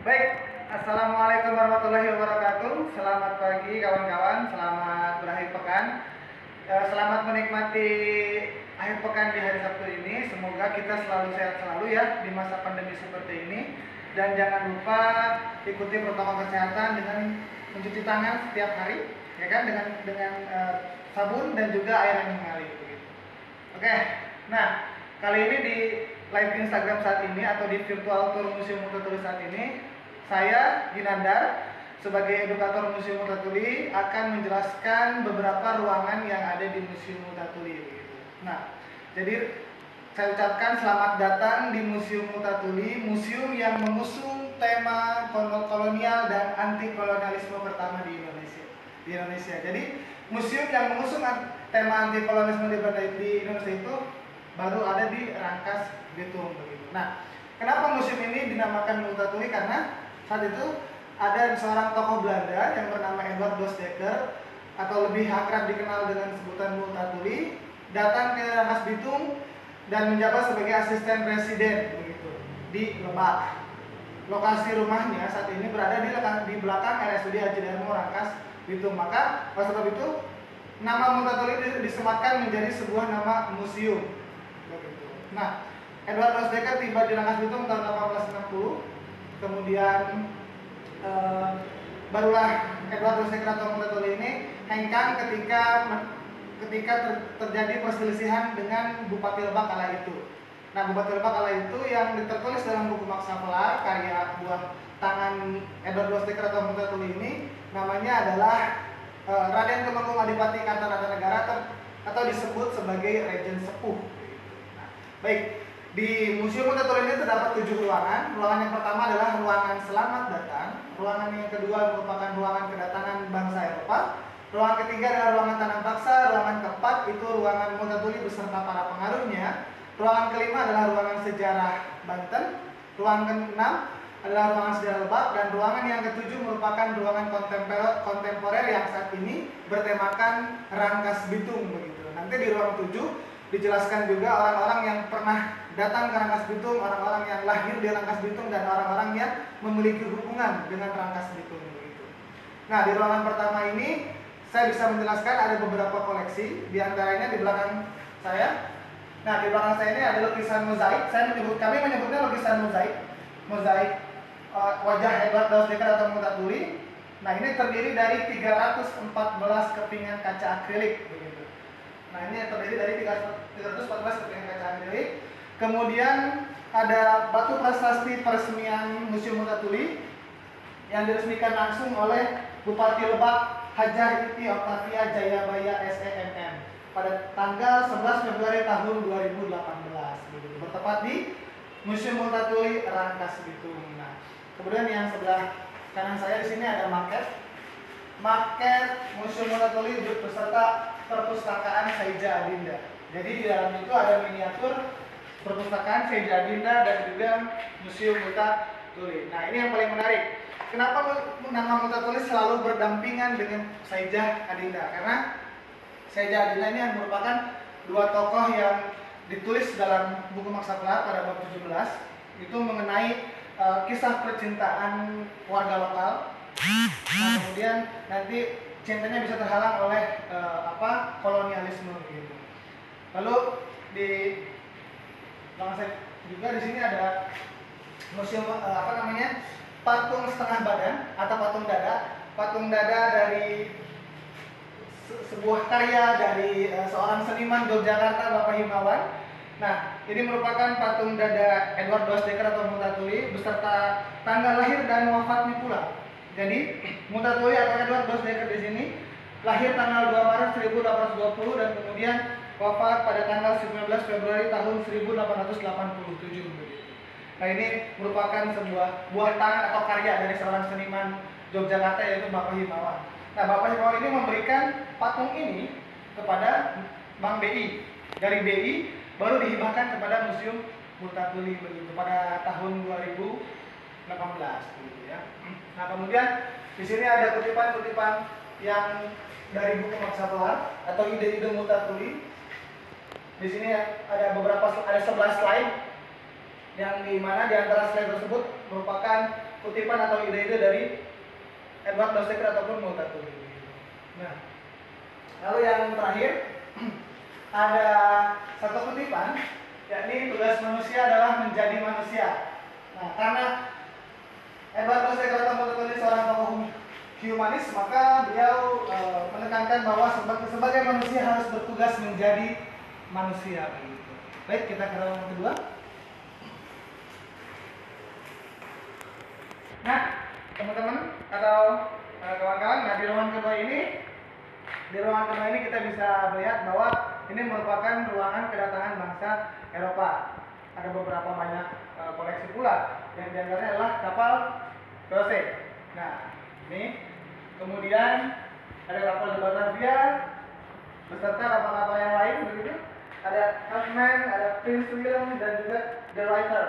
Baik, Assalamualaikum warahmatullahi wabarakatuh. Selamat pagi kawan-kawan, selamat berakhir pekan. Selamat menikmati akhir pekan di hari Sabtu ini. Semoga kita selalu sehat selalu ya di masa pandemi seperti ini. Dan jangan lupa ikuti protokol kesehatan dengan mencuci tangan setiap hari, ya kan, dengan sabun dan juga air yang mengalir. Begitu. Oke, nah kali ini di live Instagram saat ini atau di virtual tour Museum Multatuli saat ini, saya Ginandar sebagai edukator Museum Multatuli akan menjelaskan beberapa ruangan yang ada di Museum Multatuli. Nah, jadi saya ucapkan selamat datang di Museum Multatuli, museum yang mengusung tema kolonial dan anti kolonialisme pertama di Indonesia. Jadi museum yang mengusung tema anti kolonialisme di Indonesia itu baru ada di Rangkas Bitung begitu. Nah, kenapa museum ini dinamakan Multatuli? Karena saat itu ada seorang tokoh Belanda yang bernama Edward Dosdekker atau lebih akrab dikenal dengan sebutan Multatuli, datang ke Rangkas Bitung dan menjabat sebagai asisten presiden begitu di Lebak. Lokasi rumahnya saat ini berada di belakang RSUD Haji Darmo Rangkas Bitung. Maka oleh sebab itu nama Multatuli disematkan menjadi sebuah nama museum. Begitu. Nah, Edward Dosdekker tiba di Rangkas Bitung tahun 1860. Kemudian barulah Edward Dosdekker atau Multatuli ini hengkang ketika terjadi perselisihan dengan Bupati Lebak kala itu. Nah, Bupati Lebak kala itu yang tertulis dalam buku Maksa Pelar karya buah tangan Edward Dosdekker atau Multatuli ini namanya adalah Raden Temenggung Adipati Kartanegara atau disebut sebagai Raden Sepuh. Nah, baik. Di Museum Multatuli ini terdapat 7 ruangan. Ruangan yang pertama adalah ruangan selamat datang. Ruangan yang kedua merupakan ruangan kedatangan bangsa Eropa. Ruangan ketiga adalah ruangan tanam paksa. Ruangan keempat itu ruangan Multatuli beserta para pengaruhnya. Ruangan kelima adalah ruangan sejarah Banten. Ruangan keenam adalah ruangan sejarah Lebak. Dan ruangan yang ketujuh merupakan ruangan kontemporer yang saat ini bertemakan Rangkas Bitung begitu. Nanti di ruang 7 dijelaskan juga orang-orang yang pernah datang ke Rangkas Bitung, orang-orang yang lahir di Rangkas Bitung, dan orang-orang yang memiliki hubungan dengan Rangkas Bitung begitu. Nah, di ruangan pertama ini saya bisa menjelaskan ada beberapa koleksi, di antaranya di belakang saya. Nah, di belakang saya ini ada lukisan mozaik. Kami menyebutnya lukisan mozaik wajah Edward Dosdekker atau Multatuli. Nah, ini terdiri dari 314 kepingan kaca akrilik begitu. Nah, ini terdiri dari 314 kepingan kaca akrilik. Kemudian ada batu prasasti peresmian Museum Multatuli yang diresmikan langsung oleh Bupati Lebak Hajar Iti Octavia Jayabaya SEMM pada tanggal 11 Februari tahun 2018 bertepat di Museum Multatuli Rangkas Bitung. Nah, kemudian yang sebelah kanan saya di sini ada maket Museum Multatuli beserta perpustakaan Saidja Adinda. Jadi di dalam itu ada miniatur perpustakaan Saidja Adinda dan juga Museum Multatuli. Nah, ini yang paling menarik. Kenapa nama Multatuli selalu berdampingan dengan Saidja Adinda? Karena Saidja Adinda ini merupakan dua tokoh yang ditulis dalam buku Maksa Pelar pada bab 17 itu mengenai kisah percintaan warga lokal. Nah, kemudian nanti cintanya bisa terhalang oleh kolonialisme gitu. Lalu di belakang saya juga di sini ada museum patung setengah badan atau patung dada dari sebuah karya dari seorang seniman Yogyakarta, Bapak Himawan. Nah, ini merupakan patung dada Edward Dosdekker atau Multatuli beserta tanggal lahir dan wafatnya pula. Jadi Multatuli atau Edward Dosdekker di sini lahir tanggal 2 Maret 1820 dan kemudian wafat pada tanggal 19 Februari tahun 1887. Nah, ini merupakan sebuah buah tangan atau karya dari seorang seniman Yogyakarta yaitu Bapak Himawan. Nah, Bapak Himawan ini memberikan patung ini kepada Bank BI. Dari BI baru dihibahkan kepada Museum Multatuli begitu pada tahun 2018 gitu ya. Nah, kemudian di sini ada kutipan-kutipan yang dari buku Maksa Pelar atau ide-ide Multatuli. Di sini ada 11 slide yang di mana di antara slide tersebut merupakan kutipan atau ide-ide dari Edward Dossecker ataupun Multatuli. Nah, lalu yang terakhir ada satu kutipan, yakni tugas manusia adalah menjadi manusia. Nah, karena Edward Dossecker atau Multatuli seorang tokoh humanis, maka beliau menekankan bahwa sebagai manusia harus bertugas menjadi manusia. Begitu. Baik, kita ke ruangan kedua. Nah, teman-teman atau kawan-kawan, nah di ruangan kedua ini kita bisa melihat bahwa ini merupakan ruangan kedatangan bangsa Eropa. Ada beberapa banyak koleksi pula, yang diantaranya adalah kapal Rose. Nah, ini kemudian ada kapal di Batavia beserta kapal-kapal yang lain begitu. Ada Huffman, ada Prince William dan juga The Writer.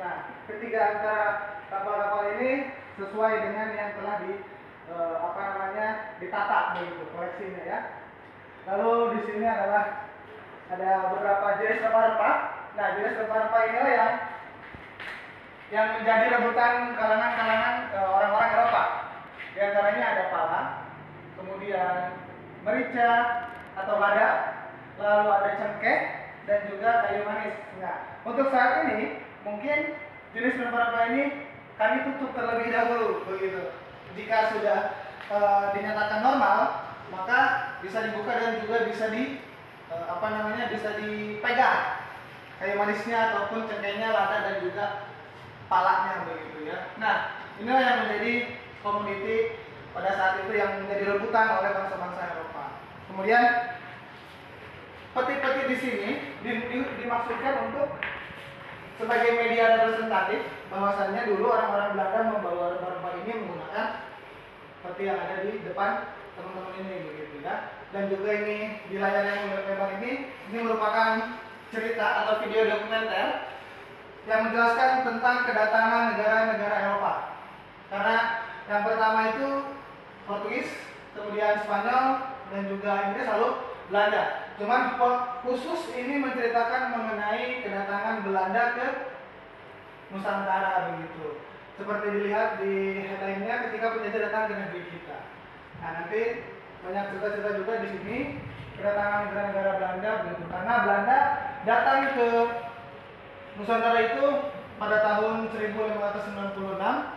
Nah, ketiga antara kapal-kapal ini sesuai dengan yang telah ditata begitu koleksinya ya. Lalu di sini adalah ada beberapa jenis rempah-rempah. Nah, jenis rempah-rempah ini yang menjadi rebutan kalangan orang-orang Eropa. Di antaranya ada pala, kemudian merica atau lada, lalu ada cengkeh dan juga kayu manis. Nah, untuk saat ini mungkin jenis rempah-rempah ini kami tutup terlebih dahulu begitu. Jika sudah dinyatakan normal, maka bisa dibuka dan juga bisa bisa dipegang kayu manisnya ataupun cengkehnya, lada dan juga palanya begitu ya. Nah, inilah yang menjadi komoditi pada saat itu yang menjadi rebutan oleh bangsa-bangsa Eropa. Kemudian peti-peti di sini dimaksudkan untuk sebagai media representatif, bahwasannya dulu orang-orang Belanda membawa rempah-rempah ini menggunakan peti yang ada di depan teman-teman ini begitu ya. Dan juga ini di layar yang lebar ini merupakan cerita atau video dokumenter yang menjelaskan tentang kedatangan negara-negara Eropa. Karena yang pertama itu Portugis, kemudian Spanyol dan juga Inggris, lalu Belanda. Cuman khusus ini menceritakan mengenai kedatangan Belanda ke Nusantara begitu. Seperti dilihat di headline-nya ketika penjajah datang ke negeri kita. Nah, nanti banyak cerita-cerita juga di sini kedatangan negara-negara Belanda begitu. Karena Belanda datang ke Nusantara itu pada tahun 1596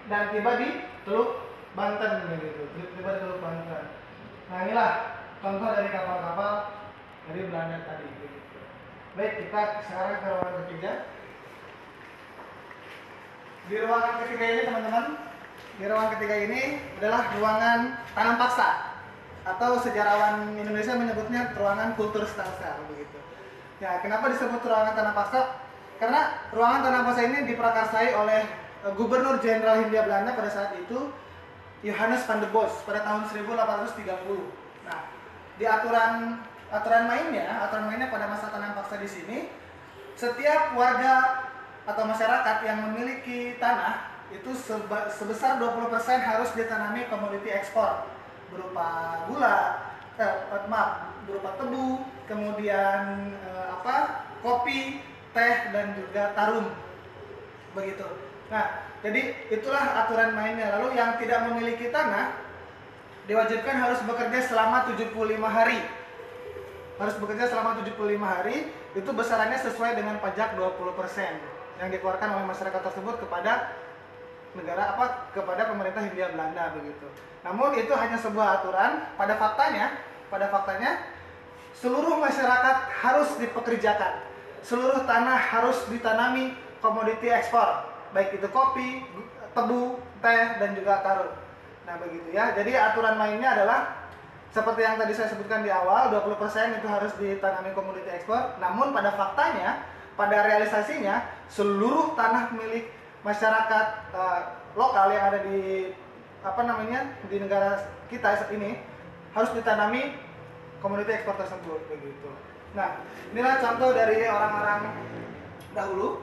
dan tiba di Teluk Banten begitu. Tiba di Teluk Banten. Nah, inilah contoh dari kapal-kapal dari Belanda tadi begitu. Baik, kita sekarang ke ruangan ketiga. Di ruangan ketiga ini teman-teman, di ruangan ketiga ini adalah ruangan tanam paksa atau sejarawan Indonesia menyebutnya ruangan kultur stangsa begitu. Ya, kenapa disebut ruangan tanam paksa? Karena ruangan tanam paksa ini diprakarsai oleh Gubernur Jenderal Hindia Belanda pada saat itu, Johannes van der Bos, pada tahun 1830. Nah, di aturan mainnya pada masa tanam paksa di sini, setiap warga atau masyarakat yang memiliki tanah itu sebesar 20% harus ditanami komoditi ekspor berupa berupa tebu, kemudian kopi, teh dan juga tarum begitu. Nah, jadi itulah aturan mainnya. Lalu yang tidak memiliki tanah diwajibkan harus bekerja selama 75 hari. Harus bekerja selama 75 hari, itu besarannya sesuai dengan pajak 20% yang dikeluarkan oleh masyarakat tersebut kepada kepada pemerintah Hindia Belanda begitu. Namun itu hanya sebuah aturan. Pada faktanya seluruh masyarakat harus dipekerjakan. Seluruh tanah harus ditanami komoditi ekspor, baik itu kopi, tebu, teh dan juga tarum. Nah, begitu ya. Jadi aturan mainnya adalah seperti yang tadi saya sebutkan di awal, 20% itu harus ditanami komoditi ekspor. Namun pada faktanya, pada realisasinya, seluruh tanah milik masyarakat lokal yang ada di di negara kita ini harus ditanami komoditi ekspor tersebut begitu. Nah, inilah contoh dari orang-orang dahulu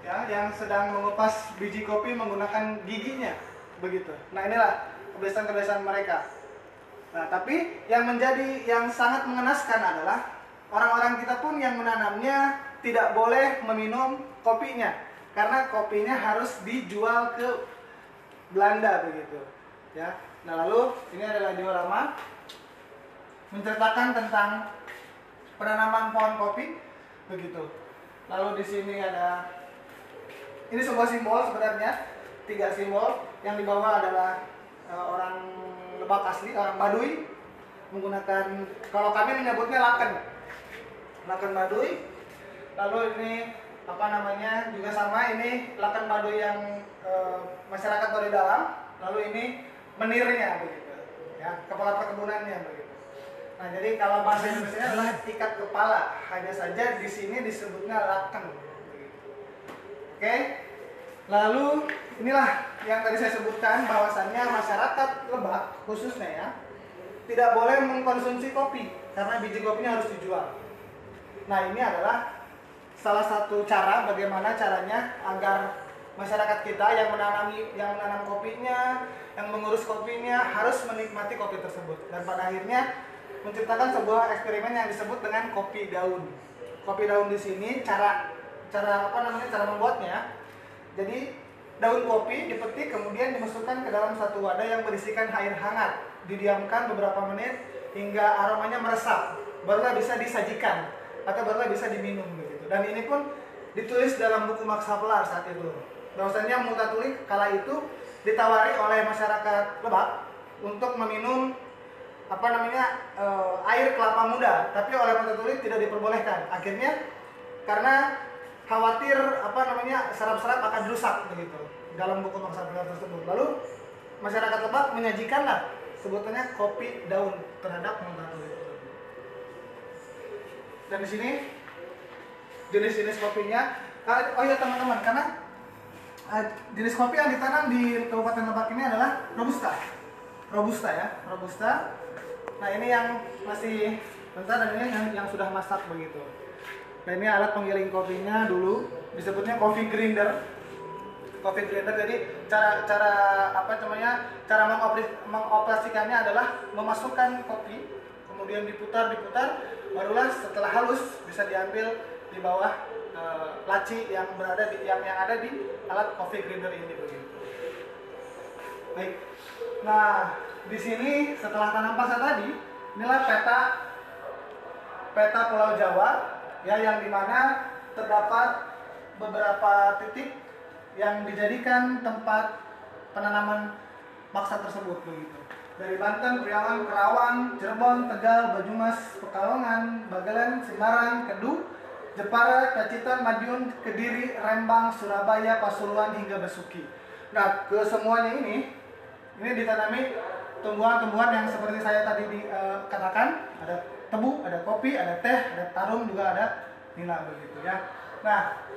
ya yang sedang mengupas biji kopi menggunakan giginya begitu. Nah, inilah kebiasaan-kebiasaan mereka. Nah, tapi yang sangat mengenaskan adalah orang-orang kita pun yang menanamnya tidak boleh meminum kopinya, karena kopinya harus dijual ke Belanda begitu ya. Nah, lalu ini adalah diorama menceritakan tentang penanaman pohon kopi begitu. Lalu di sini ada, ini sebuah simbol sebenarnya, 3 simbol. Yang di bawah adalah orang Lebak asli, orang Baduy, menggunakan, kalau kami menyebutnya laken Baduy. Lalu ini apa namanya juga sama, ini laken Baduy yang masyarakat dari dalam. Lalu ini menirnya begitu ya, kepala perkebunannya begitu. Nah, jadi kalau bahasa Indonesia adalah ikat kepala, hanya saja di sini disebutnya laken. Oke, lalu inilah yang tadi saya sebutkan, bahwasannya masyarakat Lebak khususnya ya, tidak boleh mengkonsumsi kopi karena biji kopinya harus dijual. Nah, ini adalah salah satu cara bagaimana caranya agar masyarakat kita yang menanam kopinya, yang mengurus kopinya harus menikmati kopi tersebut. Dan pada akhirnya menciptakan sebuah eksperimen yang disebut dengan kopi daun. Kopi daun di sini cara membuatnya. Jadi daun kopi dipetik kemudian dimasukkan ke dalam satu wadah yang berisikan air hangat, didiamkan beberapa menit hingga aromanya meresap, barulah bisa disajikan atau barulah bisa diminum begitu. Dan ini pun ditulis dalam buku Maksaplar saat itu. Bahwasanya Multatuli kala itu ditawari oleh masyarakat Lebak untuk meminum air kelapa muda, tapi oleh Multatuli tidak diperbolehkan. Akhirnya karena khawatir saraf-saraf akan rusak begitu dalam buku Maksaplar tersebut. Lalu masyarakat Lebak menyajikanlah sebutannya kopi daun terhadap Multatuli tersebut. Dan di sini jenis-jenis kopinya. Oh ya teman-teman, karena jenis kopi yang ditanam di Kabupaten Lebak ini adalah Robusta ya, Robusta. Nah, ini yang masih mentah dan ini yang sudah masak begitu. Nah, ini alat penggiling kopinya dulu disebutnya coffee grinder. Jadi cara mengoperasikannya adalah memasukkan kopi, kemudian diputar, barulah setelah halus bisa diambil di bawah laci yang ada di alat coffee grinder ini begitu. Baik. Nah, di sini setelah tanam paksa tadi, inilah peta Pulau Jawa ya, yang dimana terdapat beberapa titik yang dijadikan tempat penanaman paksa tersebut begitu. Dari Banten, Priangan, Kerawang, Cirebon, Tegal, Banyumas, Pekalongan, Bagelen, Semarang, Kedu, Jepara, Pacitan, Madiun, Kediri, Rembang, Surabaya, Pasuruan hingga Besuki. Nah, ke semuanya ini ditanami tumbuhan-tumbuhan yang seperti saya tadi katakan, ada tebu, ada kopi, ada teh, ada tarum, juga ada nila begitu ya. Nah,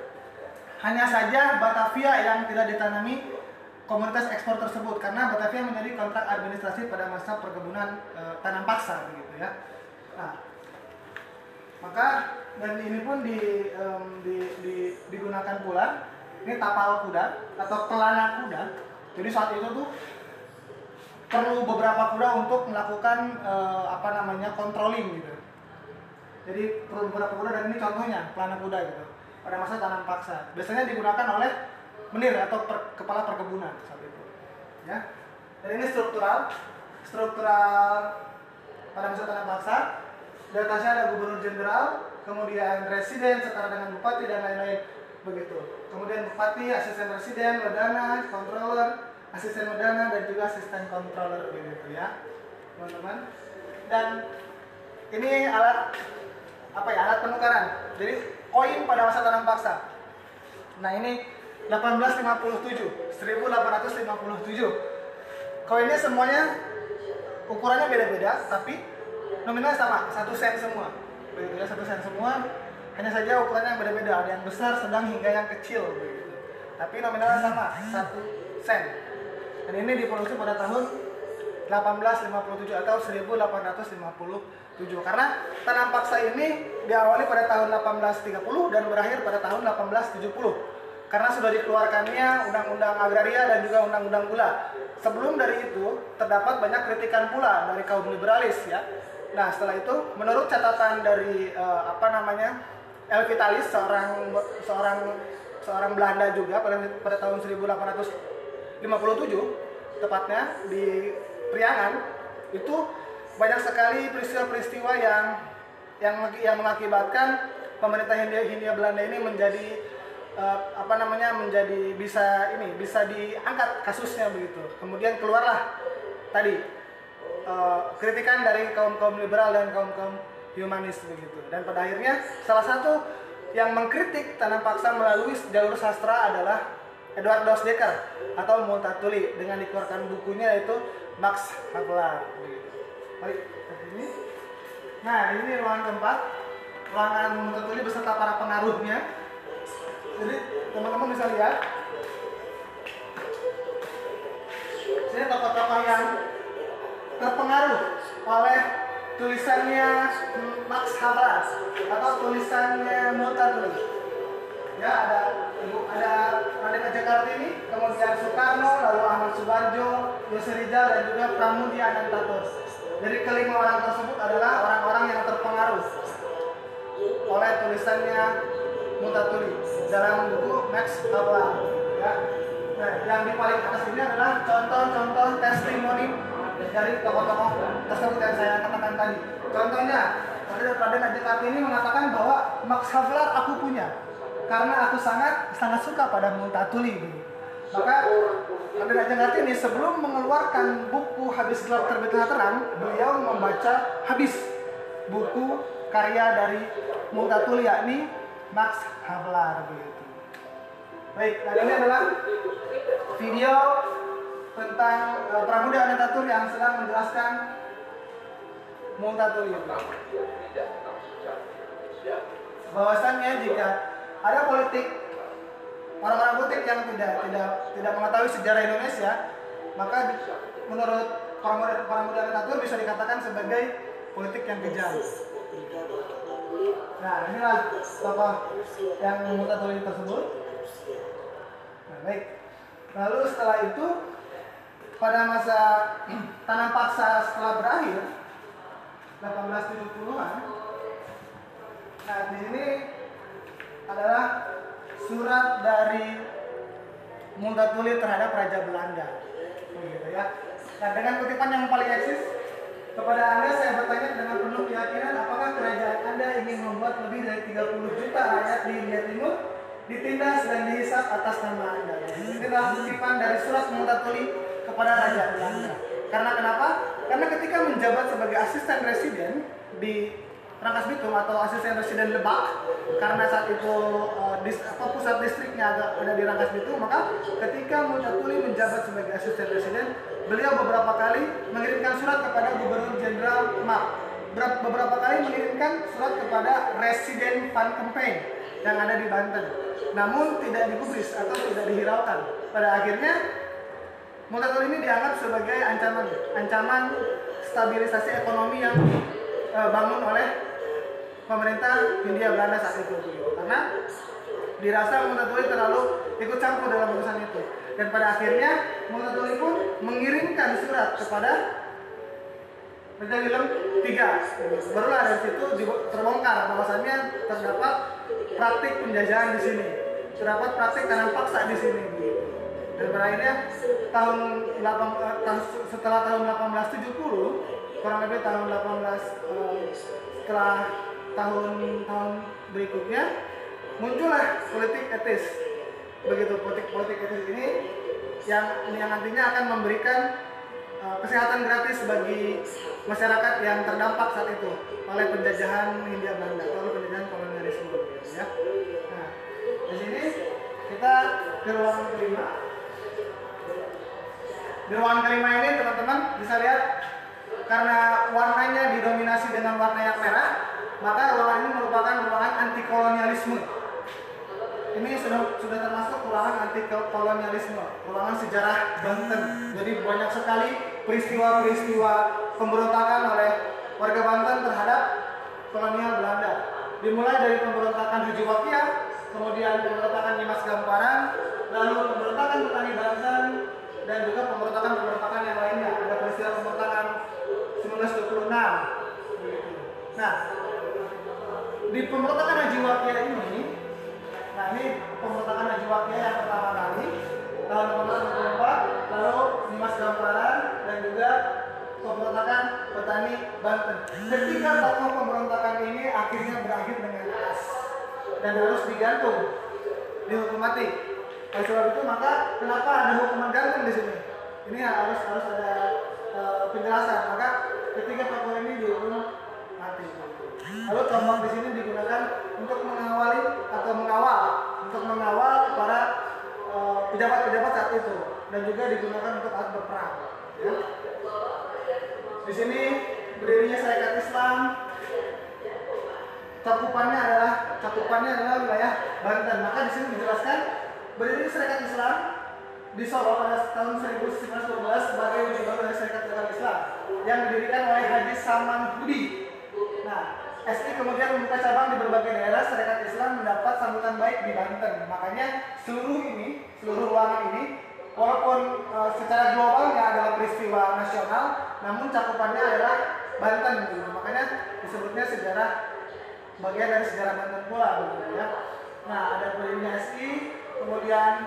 hanya saja Batavia yang tidak ditanami komunitas ekspor tersebut karena Batavia menjadi kontrak administrasi pada masa perkebunan tanam paksa begitu ya. Nah, maka dan ini pun digunakan pula ini tapal kuda atau pelana kuda. Jadi saat itu tuh perlu beberapa kuda untuk melakukan controlling gitu. Jadi perlu beberapa kuda, dan ini contohnya pelana kuda gitu pada masa tanam paksa. Biasanya digunakan oleh menir atau kepala perkebunan saat itu. Ya. Dan ini struktural pada masa tanam paksa. Di atasnya ada gubernur jenderal, kemudian residen setara dengan bupati dan lain-lain begitu. Kemudian bupati, asisten residen, wedana, controller, asisten medana, dan juga asisten controller begitu ya, teman-teman. Dan ini alat penukaran. Jadi koin pada masa tanam paksa. Nah, ini 1857. Koinnya semuanya ukurannya beda-beda, tapi nominalnya sama, 1 sen semua. Begitu ya, 1 sen semua. Hanya saja ukurannya beda-beda, ada yang besar, sedang hingga yang kecil begitu. Tapi nominalnya sama, 1 sen. Dan ini diproduksi pada tahun 1857 atau 1857. Karena tanam paksa ini diawali pada tahun 1830 dan berakhir pada tahun 1870. Karena sudah dikeluarkannya Undang-Undang Agraria dan juga Undang-Undang Gula. Sebelum dari itu terdapat banyak kritikan pula dari kaum liberalis ya. Nah, setelah itu menurut catatan dari El Vitalis, seorang Belanda juga pada tahun 1850 tepatnya di Priangan, itu banyak sekali peristiwa-peristiwa yang mengakibatkan pemerintah Hindia Belanda ini menjadi menjadi bisa diangkat kasusnya begitu. Kemudian keluarlah tadi kritikan dari kaum liberal dan kaum humanis begitu. Dan pada akhirnya salah satu yang mengkritik tanam paksa melalui jalur sastra adalah Eduard Dos Dekker atau Multatuli dengan dikeluarkan bukunya yaitu Max Havelaar. Baik, ini. Nah, ini ruangan keempat, ruangan Multatuli beserta para pengaruhnya. Jadi teman-teman bisa lihat, sini tokoh-tokoh yang terpengaruh oleh tulisannya Max Havelaar atau tulisannya Multatuli. Ya, ada Raden Adja Kartini, kemudian Soekarno, lalu Ahmad Subarjo, Yose Rizal, dan juga Pramudia Anantatur. Dari kelima orang tersebut adalah orang-orang yang terpengaruh oleh tulisannya Multatuli dalam buku Max Havelaar. Ya. Nah, yang di paling atas ini adalah contoh-contoh testimoni dari tokoh-tokoh tersebut yang saya katakan tadi. Contohnya, Raden Adja Kartini mengatakan bahwa Max Havelaar aku punya karena aku sangat suka pada Multatuli. Maka Raden Adja Kartini sebelum mengeluarkan buku Habis Gelap Terbitlah Terang, beliau membaca habis buku karya dari Multatuli, yakni Max Havelaar begitu. Baik, dan ini adalah video tentang Pramudia Anantatur yang sedang menjelaskan Multatuli. Bahwasannya jika ada orang-orang politik yang tidak mengetahui sejarah Indonesia, maka menurut Pramudia Anantatur bisa dikatakan sebagai politik yang kejam. Nah, inilah tokoh yang Multatuli tersebut. Nah, baik. Lalu setelah itu, pada masa tanam paksa setelah berakhir 1870-an, nah di sini adalah surat dari Multatuli terhadap Raja Belanda, begitu ya. Nah, dengan kutipan yang paling eksis, kepada Anda saya bertanya dengan penuh keyakinan, apakah kerajaan Anda ingin membuat lebih dari 30 juta rakyat di India Timur ditindas dan dihisap atas nama Anda? Ini adalah kutipan dari surat Multatuli kepada Raja Belanda. Karena kenapa? Karena ketika menjabat sebagai asisten residen di Rangkas Bitung atau asisten residen Lebak, karena saat itu pusat distriknya ada di Rangkas Bitung, maka ketika Multatuli menjabat sebagai asisten residen, beliau beberapa kali mengirimkan surat kepada Gubernur Jenderal beberapa kali mengirimkan surat kepada Residen Van Kempen yang ada di Banten, namun tidak digubris atau tidak dihiraukan. Pada akhirnya Multatuli ini dianggap sebagai ancaman stabilisasi ekonomi yang bangun oleh pemerintah Hindia Belanda saat itu, karena dirasa Multatuli terlalu ikut campur dalam urusan itu. Dan pada akhirnya Multatuli pun mengirimkan surat kepada Raja Willem III. Barulah dari situ terbongkar bahwasannya terdapat praktik penjajahan di sini, terdapat praktik tanam paksa di sini. Dan pada akhirnya setelah tahun 1870, kurang lebih tahun 18 setelah tahun-tahun berikutnya, muncullah politik etis. Begitu, politik etis ini yang nantinya akan memberikan kesehatan gratis bagi masyarakat yang terdampak saat itu oleh penjajahan Hindia Belanda, oleh penjajahan kolonialisme, ya. Nah, di sini kita ke ruangan kelima. Di ruangan kelima ini teman-teman bisa lihat, karena warnanya didominasi dengan warna yang merah, maka ruangan ini merupakan ruangan anti kolonialisme. Ini sudah termasuk ruangan anti kolonialisme, ruangan sejarah Banten. Jadi banyak sekali peristiwa-peristiwa pemberontakan oleh warga Banten terhadap kolonial Belanda. Dimulai dari pemberontakan Huju Wakia, kemudian pemberontakan Nyimas Gamparan, lalu pemberontakan petani Banten, dan juga pemberontakan yang lainnya. Ada peristiwa pemberontakan 1926. Nah, di pemberontakan Haji Wakia ini, nah ini pemberontakan Haji Wakia yang pertama kali tahun 1824 Banten. Ketika tokoh pemberontakan ini akhirnya berakhir dengan naas dan harus digantung, dihukum mati. Oleh sebab itu maka kenapa ada hukuman gantung di sini? Ini harus ada penjelasan. Maka ketika tokoh ini dihukum mati. Lalu tombak di sini digunakan untuk mengawal para pejabat-pejabat saat itu, dan juga digunakan untuk alat berperang. Ya. Di sini berdirinya Syarikat Islam, cakupannya adalah wilayah Banten. Maka di sini dijelaskan berdiri Syarikat Islam di Solo pada tahun 1912 sebagai wujud baru dari Syarikat Islam yang didirikan oleh Haji Saman Hudi. Nah, SI kemudian membuka cabang di berbagai daerah. Syarikat Islam mendapat sambutan baik di Banten. Makanya seluruh ruangan ini, walaupun secara global nggak adalah peristiwa nasional, namun cakupannya adalah Banten. Gitu. Makanya disebutnya bagian dari sejarah Banten pula, begitu ya. Nah, ada berdirinya SI, kemudian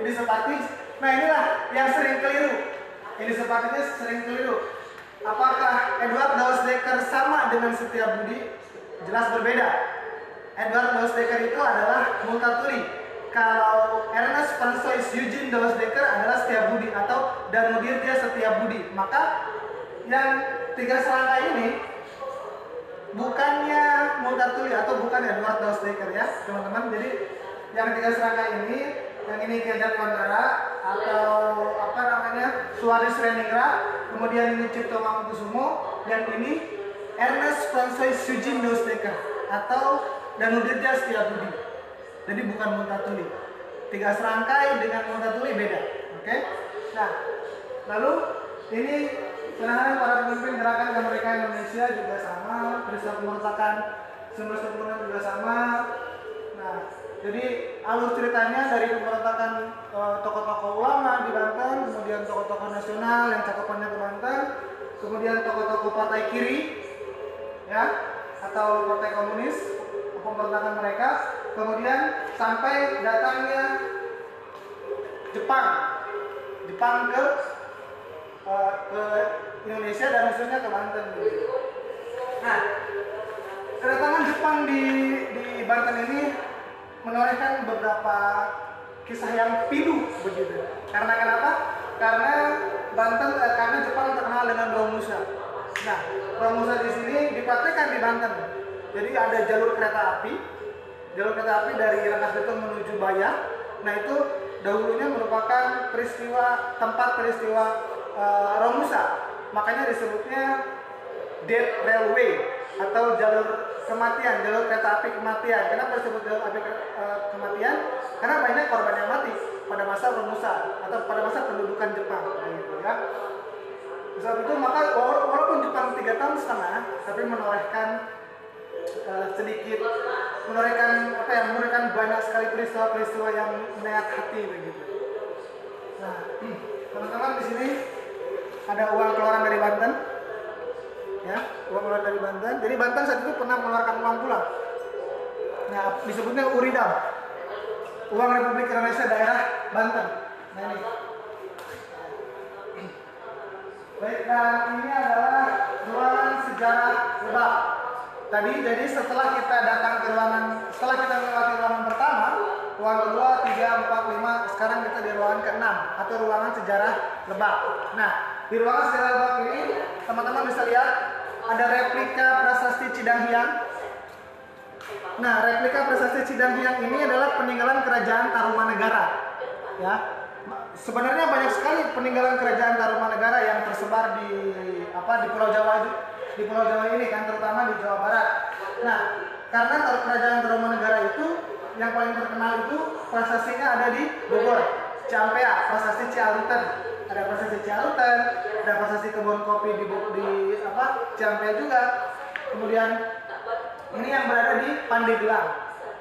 ini seperti, nah inilah yang sering keliru. Ini sepertinya sering keliru. Apakah Edward Dausdeker sama dengan Setiabudi? Jelas berbeda. Edward Dausdeker itu adalah Multatuli. Kalau Ernest François Eugene Dausdeker adalah Setiabudi atau Danudirja Setiabudi. Maka yang tiga serangka ini bukannya Multatuli atau bukan Edward Dausdeker ya teman-teman. Jadi yang tiga serangka ini, yang ini Kiadat Wandara atau apa namanya Suwaris Reningra, kemudian ini Cipto Mangkusumo, dan ini Ernest François Eugene Dausdeker atau Danudirja Setiabudi. Jadi bukan Multatuli. Tiga serangkai dengan Multatuli beda. Oke? Nah, lalu ini penanganan para pemimpin gerakan kemerdekaan Indonesia juga sama, peristiwa pemberontakan 1946 juga sama. Nah, jadi alur ceritanya dari pemberontakan tokoh-tokoh ulama di Banten, kemudian tokoh-tokoh nasional yang cakupannya ke Banten, kemudian tokoh-tokoh partai kiri, ya, atau partai komunis, pemberontakan mereka, kemudian sampai datangnya Jepang ke Indonesia dan khususnya ke Banten. Nah, kedatangan Jepang di Banten ini menorehkan beberapa kisah yang pilu begitu. Karena kenapa? Karena karena Jepang terkenal dengan Romusa. Nah, Romusa di sini dipraktekkan di Banten. Jadi ada jalur kereta api dari Rangkas Bitung menuju Bayah. Nah, itu dahulunya merupakan tempat peristiwa Romusa. Makanya disebutnya Death Railway atau jalur kematian, jalur kereta api kematian. Kenapa disebut jalur api kematian? Karena banyak korban yang mati pada masa Romusa atau pada masa pendudukan Jepang, gitu ya. Sebab itu maka walaupun Jepang 3 tahun setengah, tapi menorehkan menorehkan banyak sekali peristiwa-peristiwa yang menyayat hati begitu. Nah, teman-teman di sini ada uang keluaran dari Banten. Ya, uang keluar dari Banten. Jadi Banten saat itu pernah mengeluarkan uang pula. Nah, disebutnya Uridam. Uang Republik Indonesia daerah Banten. Nah, ini. Baik, dan ini adalah ruangan sejarah Lebak. Jadi setelah kita melewati ruangan pertama, ruangan kedua, 3, 4, 5, sekarang kita di ruangan ke-6 atau ruangan sejarah Lebak. Nah, di ruangan sejarah Lebak ini teman-teman bisa lihat ada replika prasasti Cidanghyang. Nah, replika prasasti Cidanghyang ini adalah peninggalan kerajaan Tarumanegara. Ya, sebenarnya banyak sekali peninggalan kerajaan Tarumanegara yang tersebar di Pulau Jawa ini kan, terutama di Jawa Barat. Nah, karena kerajaan Tarumanegara itu yang paling terkenal itu prasastinya ada di Bogor, Ciampea, prasasti Cialuten. Ada prasasti Cialuten, ada prasasti kebun kopi di Ciampea juga. Kemudian ini yang berada di Pandeglang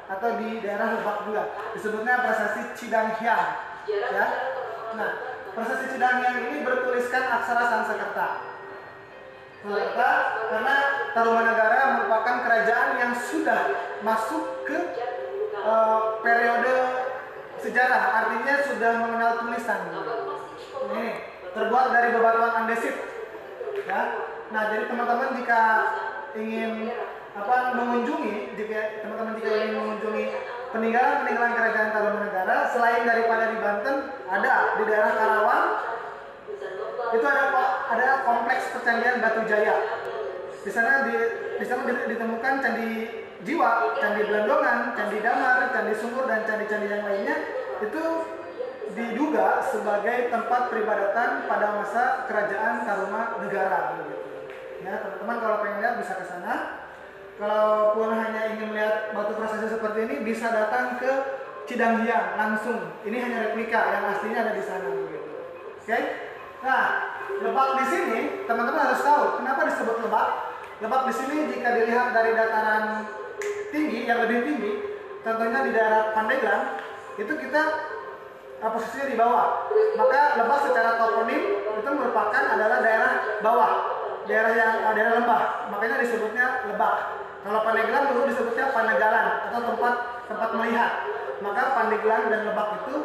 atau di daerah Lebak juga, disebutnya prasasti Cidanghyang. Ya. Nah, prasasti Cidanghyang ini bertuliskan aksara Sanskerta. Karena Tarumanegara merupakan kerajaan yang sudah masuk ke periode sejarah, artinya sudah mengenal tulisan. Ini terbuat dari bebatuan andesit, ya. Nah, jadi teman-teman jika ingin jika teman-teman ingin mengunjungi peninggalan kerajaan Tarumanegara, selain daripada di Banten, ada di daerah Karawang itu ada kompleks percandian Batu Jaya. Di sana ditemukan candi Jiwa, candi Belandongan, candi Damar, candi Sumur, dan candi-candi yang lainnya. Itu diduga sebagai tempat peribadatan pada masa kerajaan Tarumanegara. Ya, teman-teman kalau pengen lihat bisa ke sana. Kalaupun hanya ingin melihat batu prasasti seperti ini, bisa datang ke Cidanghiang langsung. Ini hanya replika, yang aslinya ada di sana. Oke? Nah, Lebak di sini teman-teman harus tahu kenapa disebut Lebak. Lebak di sini jika dilihat dari dataran tinggi yang lebih tinggi, contohnya di daerah Pandeglang, itu kita posisinya di bawah. Maka Lebak secara toponim itu merupakan adalah daerah bawah, daerah lembah. Makanya disebutnya Lebak. Kalau Pandeglang dulu disebutnya Panegalan atau tempat melihat. Maka Pandeglang dan Lebak itu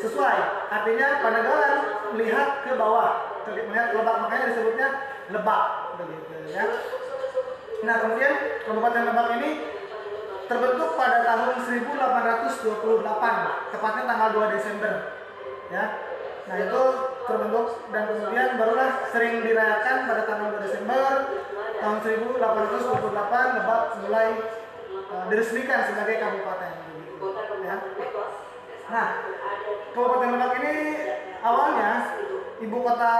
sesuai. Artinya Panegalan melihat ke bawah, melihat Lebak, makanya disebutnya Lebak, begitu ya. Nah, kemudian Kabupaten Lebak ini terbentuk pada tahun 1828, tepatnya tanggal 2 Desember. Ya. Nah, itu terbentuk dan kemudian barulah sering dirayakan pada tanggal 2 Desember tahun 1828 Lebak mulai diresmikan sebagai kabupaten. Ya. Nah, Kabupaten Lebak ini awalnya ibu kota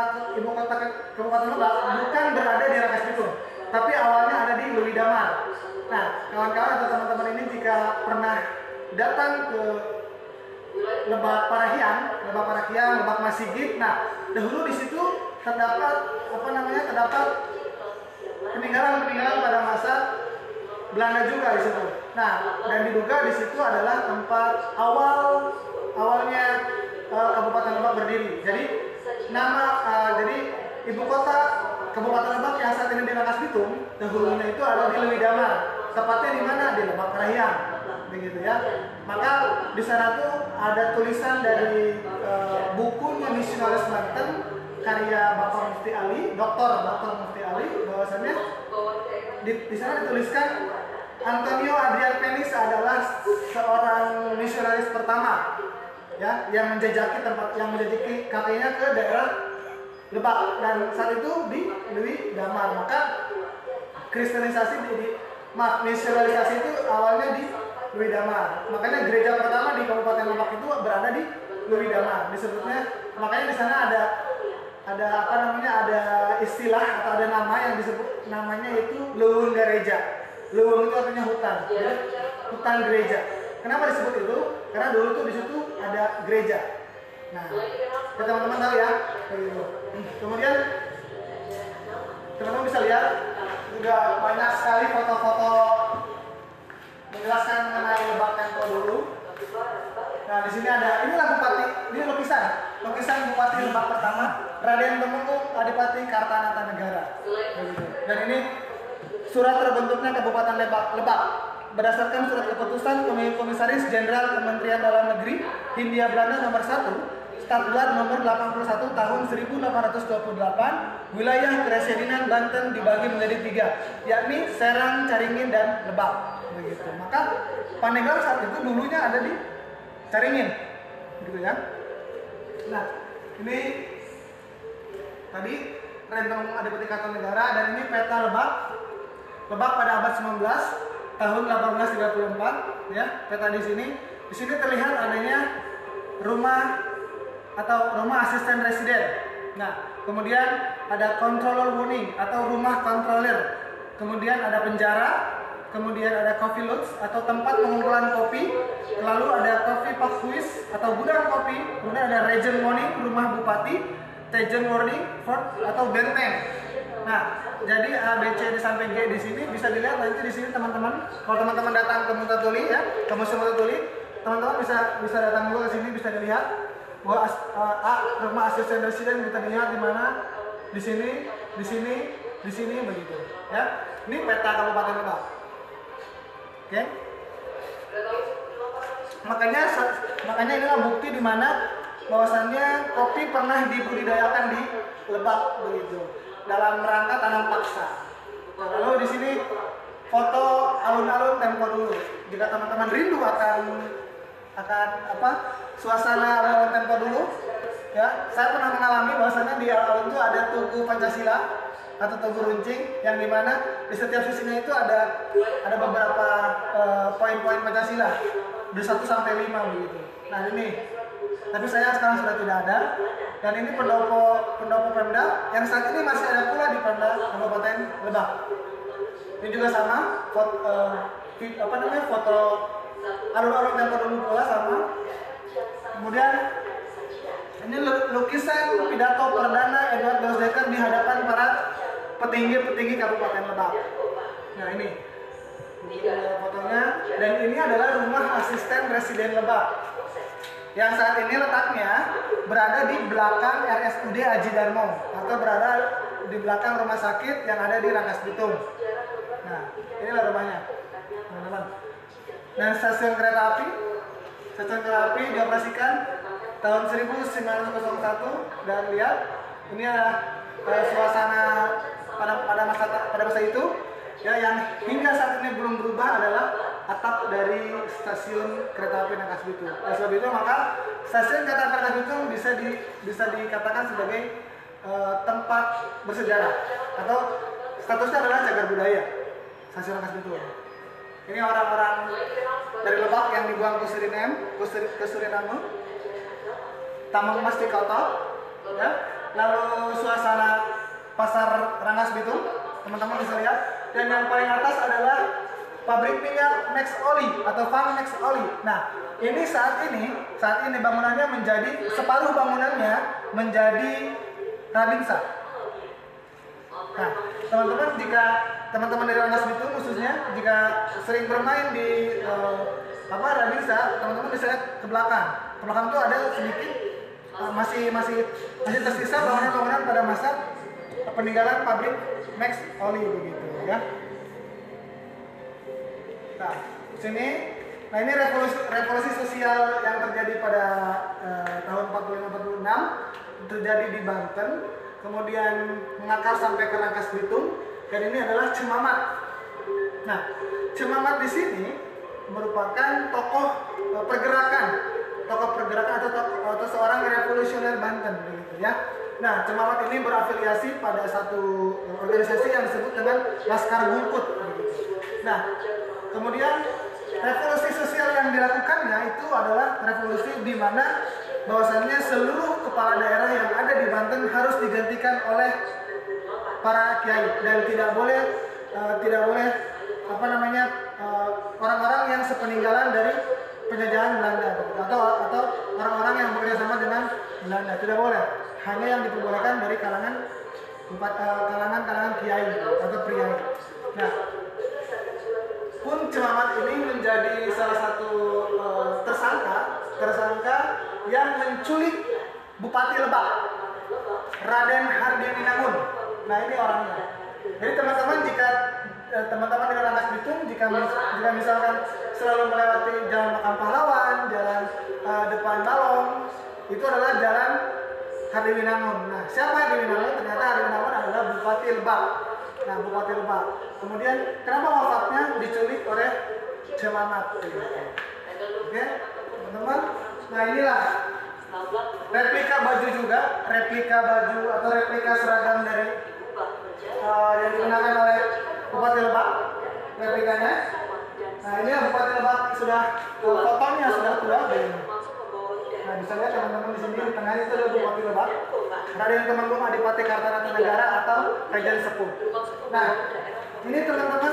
Kabupaten Lebak bukan berada di Rangkas Bitung, tapi awalnya ada di Lewi Damar. Nah, kawan-kawan atau teman-teman ini jika pernah datang ke Lebak Parahiang, Lebak Masigit. Nah, dahulu di situ terdapat peninggalan pada masa Belanda juga di situ. Nah, dan diduga di situ adalah tempat awalnya Kabupaten Lebak berdiri. Jadi jadi ibu kota Kabupaten Lebak yang saat ini di Rangkas Bitung, dahulunya itu ada di Lewi Damar. Tepatnya di mana? Di Lebak Parahiang, begitu ya. Maka di sana tuh ada tulisan dari bukunya Misionaris Banten karya Bapak Mufti Ali, Dr. Mufti Ali, bahwasannya di sana dituliskan Antonio Adrian Penis adalah seorang misionaris pertama, ya, yang menjajaki kakinya ke daerah Lebak, dan saat itu di Lewi Damar. Maka misionarisasi itu awalnya di Lewi Damar. Makanya gereja pertama di Kabupaten Lebak itu berada di Lewi Damar. Disebutnya, makanya di sana ada istilah atau ada nama yang disebut namanya itu Leuweung Gereja. Leuweung itu artinya hutan. Jadi hutan gereja. Kenapa disebut itu? Karena dulu tuh di situ ada gereja. Nah, teman-teman tahu ya. Kemudian teman-teman bisa lihat juga banyak sekali foto-foto menjelaskan mengenai Lebak Tempo dulu. Nah, di sini inilah bupati, ini lukisan Bupati Lebak pertama, Raden Temenggung Adipati Kartanata Negara. Dan ini surat terbentuknya Kabupaten Lebak berdasarkan surat keputusan Komisaris Jenderal Kementerian Dalam Negeri Hindia Belanda nomor 1 Statuat nomor 81 tahun 1828, wilayah Keresedinan Banten dibagi menjadi 3, yakni Serang, Caringin, dan Lebak. Begitu. Maka Pandeglang saat itu dulunya ada di Caringin, gitu ya. Nah, ini tadi Raden Temenggung Adipati Kartanegara, dan ini peta Lebak pada abad 19 tahun 1834, ya. Peta di sini terlihat adanya rumah asisten residen. Nah, kemudian ada controller warning atau rumah kontroler. Kemudian ada penjara, kemudian ada coffee lodge atau tempat pengumpulan kopi. Lalu ada coffee parkhuis atau gudang kopi. Kemudian ada region warning, rumah bupati, region warning, fort atau benteng. Nah, jadi A, B, C sampai G di sini bisa dilihat nanti di sini teman-teman. Kalau teman-teman datang ke Mutatuli, ya, ke Museum Mutatuli, teman-teman bisa datang dulu ke sini, bisa dilihat bahwa rumah asisten residen kita lihat di mana, di sini begitu, ya. Ini peta Kabupaten Lebak. Oke. Makanya inilah bukti di mana bahwasannya kopi pernah dibudidayakan di Lebak begitu. dalam rangka tanam paksa. Nah, lalu di sini foto alun-alun Tempo dulu. Jika teman-teman rindu akan apa suasana alun-alun Tempo dulu, ya, saya pernah mengalami bahwasanya di alun-alun itu ada tugu Pancasila atau tugu runcing, yang dimana di setiap sisinya itu ada beberapa poin-poin Pancasila dari 1 sampai 5 begitu. Nah ini, tapi saya sekarang sudah tidak ada, dan ini pendopo Pemda yang saat ini masih ada pula di Pemda Kabupaten Lebak. Ini juga sama, foto alun-alun Tempo dulu pula sama. Kemudian ini lukisan pidato perdana Edward Dosdeker di hadapan para petinggi Kabupaten Lebak. Nah ini fotonya, dan ini adalah rumah asisten Presiden Lebak yang saat ini letaknya berada di belakang RSUD Aji Darmo atau berada di belakang rumah sakit yang ada di Rangkas Bitung. Nah inilah rumahnya, teman-teman. Dan stasiun kereta api dioperasikan tahun 1901, dan lihat ini adalah suasana pada masa itu, ya, yang hingga saat ini belum berubah adalah atap dari stasiun kereta api Rangkas Bitung. Oleh sebab itu maka stasiun kereta api Rangkas Bitung bisa dikatakan sebagai tempat bersejarah, atau statusnya adalah cagar budaya stasiun Rangkas Bitung. Ini orang-orang dari Lebak yang dibuang ke Suriname, Tambang Emas di Kota, ya. Lalu suasana pasar Rangkas Bitung, teman-teman bisa lihat. Dan yang paling atas adalah pabrik minyak Max Oli atau Farm Max Oli. Nah, ini saat ini bangunannya menjadi separuh bangunannya menjadi Rabinsa. Nah, teman-teman, jika teman-teman dari Rangkas Bitung khususnya jika sering bermain di Rabinsa, teman-teman bisa lihat ke belakang. Ke belakang itu ada sedikit masih tersisa bangunan-bangunan pada masa peninggalan pabrik Max Oli begitu, ya. Nah, ini revolusi sosial yang terjadi pada tahun 45-46 terjadi di Banten, kemudian mengakar sampai ke Rangkas Bitung, dan ini adalah Cemamat. Nah, Cemamat di sini merupakan tokoh pergerakan atau seorang revolusioner Banten begitu, ya. Nah, Cemamat ini berafiliasi pada satu organisasi yang disebut dengan Laskar Gungkut begitu. Nah, kemudian revolusi sosial yang dilakukannya itu adalah revolusi di mana bahwasannya seluruh kepala daerah yang ada di Banten harus digantikan oleh para kiai, dan tidak boleh orang-orang yang sepeninggalan dari penjajahan Belanda atau orang-orang yang bekerja sama dengan Belanda, tidak boleh. Hanya yang diperbolehkan dari kalangan kiai atau priai. Nah, pun Cemamat ini menjadi salah satu tersangka yang menculik Bupati Lebak, Raden Hardiningrat. Nah, ini orangnya. Jadi teman-teman, jika teman-teman di Rangkas Bitung jika misalkan selalu melewati Jalan Makam Pahlawan, Jalan Depan Balong, itu adalah Jalan Hardiningrat. Nah, siapa Hardiningrat? Ternyata Hardiningrat adalah Bupati Lebak. Nah, Bupati Lebak. Kemudian kenapa wafatnya diculik oleh Cemamat? Oke, teman-teman. Nah, inilah replika baju atau replika seragam dari yang digunakan oleh Bupati Lebak, replikanya. Nah, ini Bupati Lebak fotonya sudah tua. Nah, bisa lihat teman-teman di sini, di tengahnya itu adalah Bupati Lebak, Raden Temanggung Adipati Kartanegara atau Raja Sepuh. Nah, ini teman-teman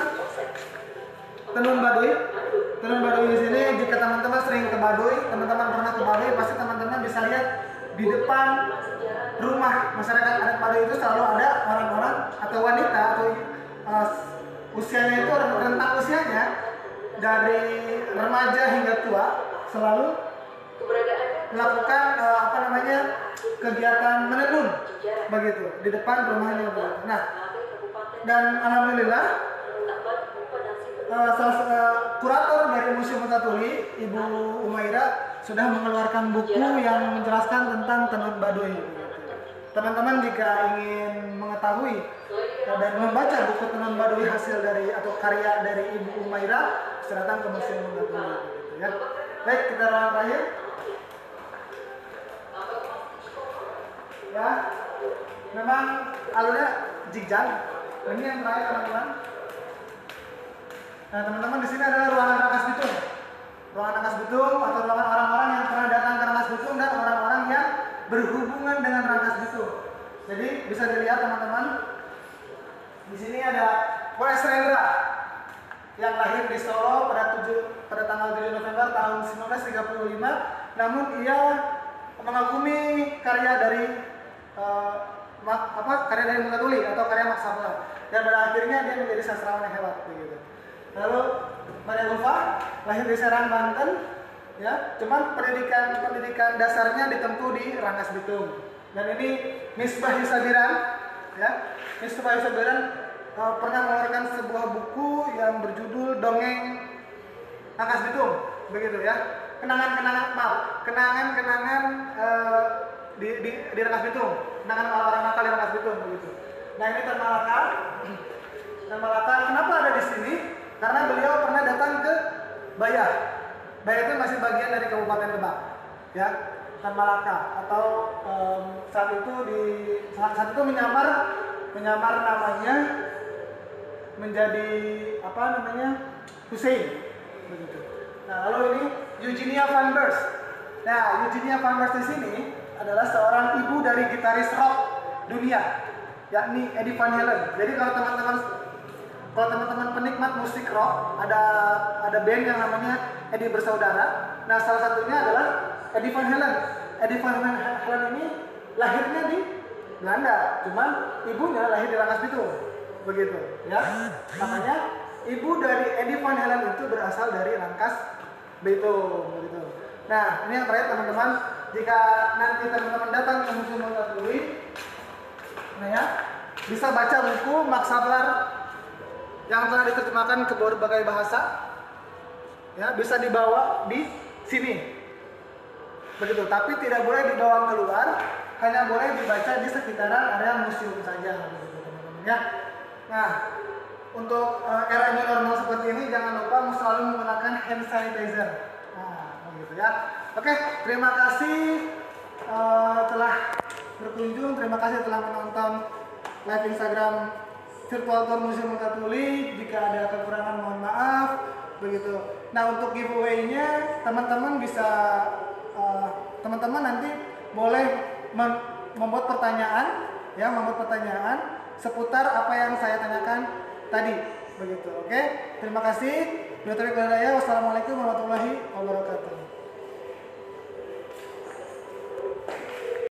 Tenun Baduy di sini. Jika teman-teman sering ke Baduy, teman-teman pernah ke Baduy, pasti teman-teman bisa lihat di depan rumah masyarakat adat Baduy itu selalu ada orang-orang atau wanita atau usianya itu rentang usianya dari remaja hingga tua selalu melakukan kegiatan menenun begitu di depan rumahnya. Nah, dan alhamdulillah kurator dari Museum Tuli, Ibu Umaira, sudah mengeluarkan buku yang menjelaskan tentang tenun Baduy. Teman-teman jika ingin mengetahui dan membaca buku Tenun Baduy hasil dari atau karya dari Ibu Umaira, silakan ke Museum Megatuli gitu ya. Baik, kita ruangan terakhir. Ya, memang alurnya jijang. Ini yang terakhir teman-teman. Nah teman-teman, di sini adalah ruangan Rangkas Bitung. Ruangan Rangkas Bitung atau ruangan orang-orang yang pernah datang ke Rangkas Bitung dan orang-orang yang berhubungan dengan Rangkas Bitung. Jadi bisa dilihat teman-teman, di sini ada W.S. Rendra yang lahir di Solo pada tanggal 7 November tahun 1935. Namun ia mengagumi karya dari karya dari Megatuli atau karya Max Havelaar, dan pada akhirnya dia menjadi sastrawan yang hebat begitu. Lalu Maria Lufa lahir di Serang, Banten, ya. Cuman pendidikan dasarnya ditempuh di Rangkas Bitung. Dan ini Misbah Yusabiran, ya. Misbah Yusabiran pernah mengeluarkan sebuah buku yang berjudul Dongeng Rangkas Bitung, begitu ya. Kenangan-kenangan di Rangkas Bitung, kenangan orang-orang nakal di Rangkas Bitung begitu. Nah ini Tan Malaka. Tan Malaka kenapa ada di sini? Karena beliau pernah datang ke Bayah. Bayah itu masih bagian dari Kabupaten Lebak, ya. Tan Malaka atau saat itu menyamar namanya menjadi Hussein begitu. Nah lalu ini Eugenia Van Bers. Nah Eugenia Van Bers di sini adalah seorang ibu dari gitaris rock dunia, yakni Eddie Van Halen. Jadi kalau teman-teman penikmat musik rock, ada band yang namanya Eddie Bersaudara. Nah salah satunya adalah Eddie Van Halen. Eddie Van Halen ini lahirnya di Belanda, cuman ibunya lahir di Rangkas Bitung, begitu ya. Makanya ibu dari Eddie Van Halen itu berasal dari Rangkas Bitung, begitu. Nah ini yang terakhir teman-teman, jika nanti teman-teman datang ke Museum Megatuli, nah ya, bisa baca buku Max Havelaar yang telah diterjemahkan ke berbagai bahasa, ya, bisa dibawa di sini, begitu. Tapi tidak boleh dibawa keluar, hanya boleh dibaca di sekitaran area museum saja, begitu teman-teman ya. Nah, untuk era new normal seperti ini jangan lupa selalu menggunakan hand sanitizer. Nah, begitu ya. Oke, terima kasih telah berkunjung, terima kasih telah menonton live Instagram Virtual Tour Museum Megatuli. Jika ada kekurangan mohon maaf, begitu. Nah untuk giveaway-nya teman-teman bisa teman-teman nanti boleh membuat pertanyaan, ya, membuat pertanyaan seputar apa yang saya tanyakan tadi, begitu. Oke, terima kasih. Wassalamualaikum warahmatullahi wabarakatuh.